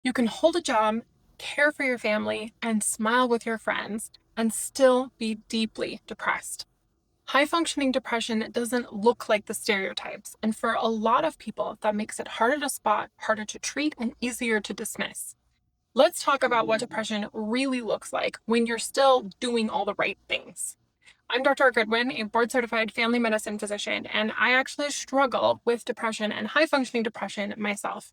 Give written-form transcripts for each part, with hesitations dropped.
You can hold a job, care for your family, and smile with your friends, and still be deeply depressed. High-functioning depression doesn't look like the stereotypes, and for a lot of people, that makes it harder to spot, harder to treat, and easier to dismiss. Let's talk about what depression really looks like when you're still doing all the right things. I'm Dr. Goodwin, a board-certified family medicine physician, and I actually struggle with depression and high-functioning depression myself.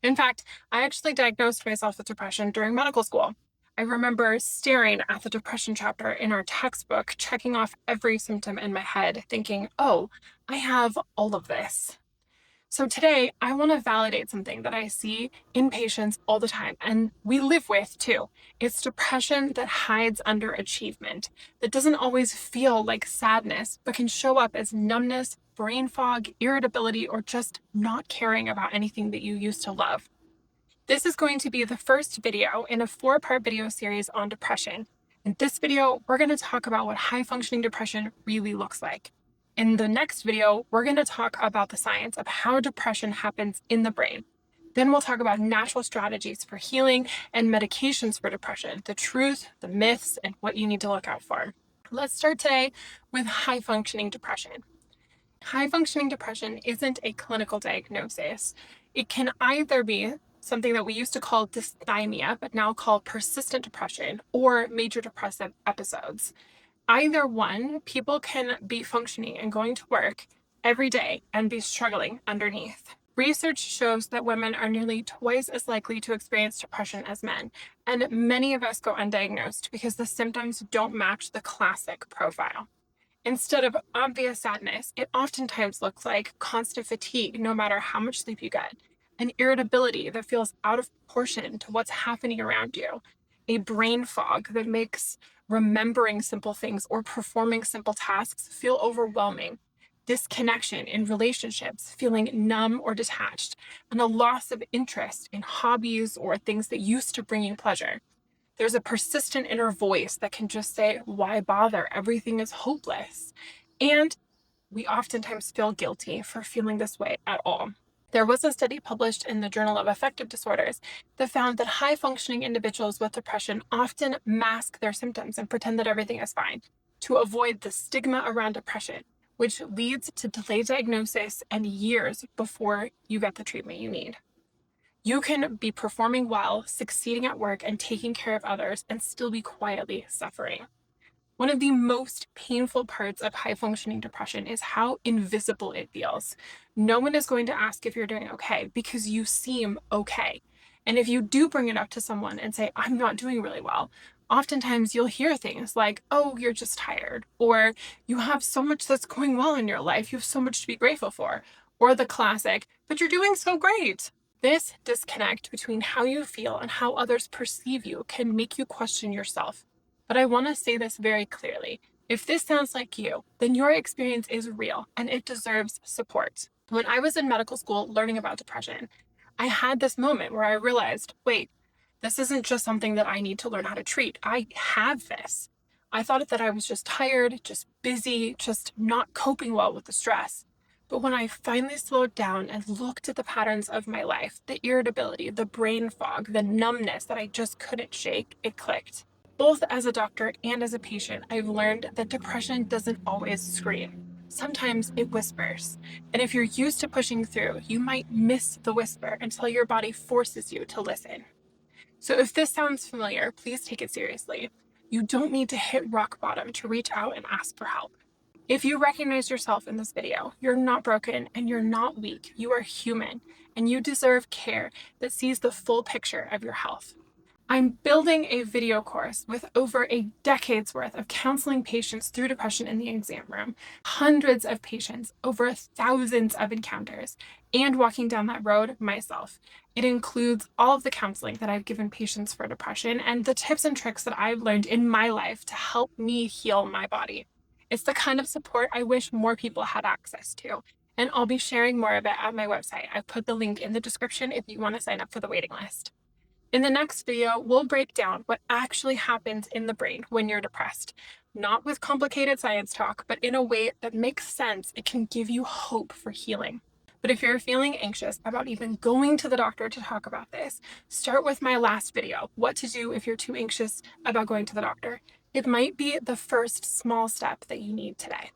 In fact, I actually diagnosed myself with depression during medical school. I remember staring at the depression chapter in our textbook, checking off every symptom in my head, thinking, oh, I have all of this. So today, I want to validate something that I see in patients all the time, and we live with too. It's depression that hides under achievement, that doesn't always feel like sadness, but can show up as numbness, brain fog, irritability, or just not caring about anything that you used to love. This is going to be the first video in a 4-part video series on depression. In this video, we're going to talk about what high-functioning depression really looks like. In the next video, we're going to talk about the science of how depression happens in the brain. Then we'll talk about natural strategies for healing and medications for depression, the truth, the myths, and what you need to look out for. Let's start today with high-functioning depression. High-functioning depression isn't a clinical diagnosis. It can either be something that we used to call dysthymia, but now call persistent depression, or major depressive episodes. Either one, people can be functioning and going to work every day and be struggling underneath. Research shows that women are nearly twice as likely to experience depression as men, and many of us go undiagnosed because the symptoms don't match the classic profile. Instead of obvious sadness, it oftentimes looks like constant fatigue no matter how much sleep you get, an irritability that feels out of proportion to what's happening around you, a brain fog that makes remembering simple things or performing simple tasks feel overwhelming, disconnection in relationships, feeling numb or detached, and a loss of interest in hobbies or things that used to bring you pleasure. There's a persistent inner voice that can just say, why bother? Everything is hopeless. And we oftentimes feel guilty for feeling this way at all. There was a study published in the Journal of Affective Disorders that found that high-functioning individuals with depression often mask their symptoms and pretend that everything is fine to avoid the stigma around depression, which leads to delayed diagnosis and years before you get the treatment you need. You can be performing well, succeeding at work, and taking care of others, and still be quietly suffering. One of the most painful parts of high-functioning depression is how invisible it feels. No one is going to ask if you're doing okay because you seem okay. And if you do bring it up to someone and say, I'm not doing really well, oftentimes you'll hear things like, oh, you're just tired, or you have so much that's going well in your life, you have so much to be grateful for, or the classic, but you're doing so great. This disconnect between how you feel and how others perceive you can make you question yourself. But I want to say this very clearly. If this sounds like you, then your experience is real and it deserves support. When I was in medical school learning about depression, I had this moment where I realized, wait, this isn't just something that I need to learn how to treat. I have this. I thought that I was just tired, just busy, just not coping well with the stress. But when I finally slowed down and looked at the patterns of my life, the irritability, the brain fog, the numbness that I just couldn't shake, it clicked. Both as a doctor and as a patient, I've learned that depression doesn't always scream. Sometimes it whispers. And if you're used to pushing through, you might miss the whisper until your body forces you to listen. So if this sounds familiar, please take it seriously. You don't need to hit rock bottom to reach out and ask for help. If you recognize yourself in this video, you're not broken and you're not weak. You are human and you deserve care that sees the full picture of your health. I'm building a video course with over a decade's worth of counseling patients through depression in the exam room, hundreds of patients, over thousands of encounters, and walking down that road myself. It includes all of the counseling that I've given patients for depression and the tips and tricks that I've learned in my life to help me heal my body. It's the kind of support I wish more people had access to, and I'll be sharing more of it at my website. I've put the link in the description if you want to sign up for the waiting list. In the next video, we'll break down what actually happens in the brain when you're depressed, not with complicated science talk, but in a way that makes sense. It can give you hope for healing. But if you're feeling anxious about even going to the doctor to talk about this, start with my last video, what to do if you're too anxious about going to the doctor. It might be the first small step that you need today.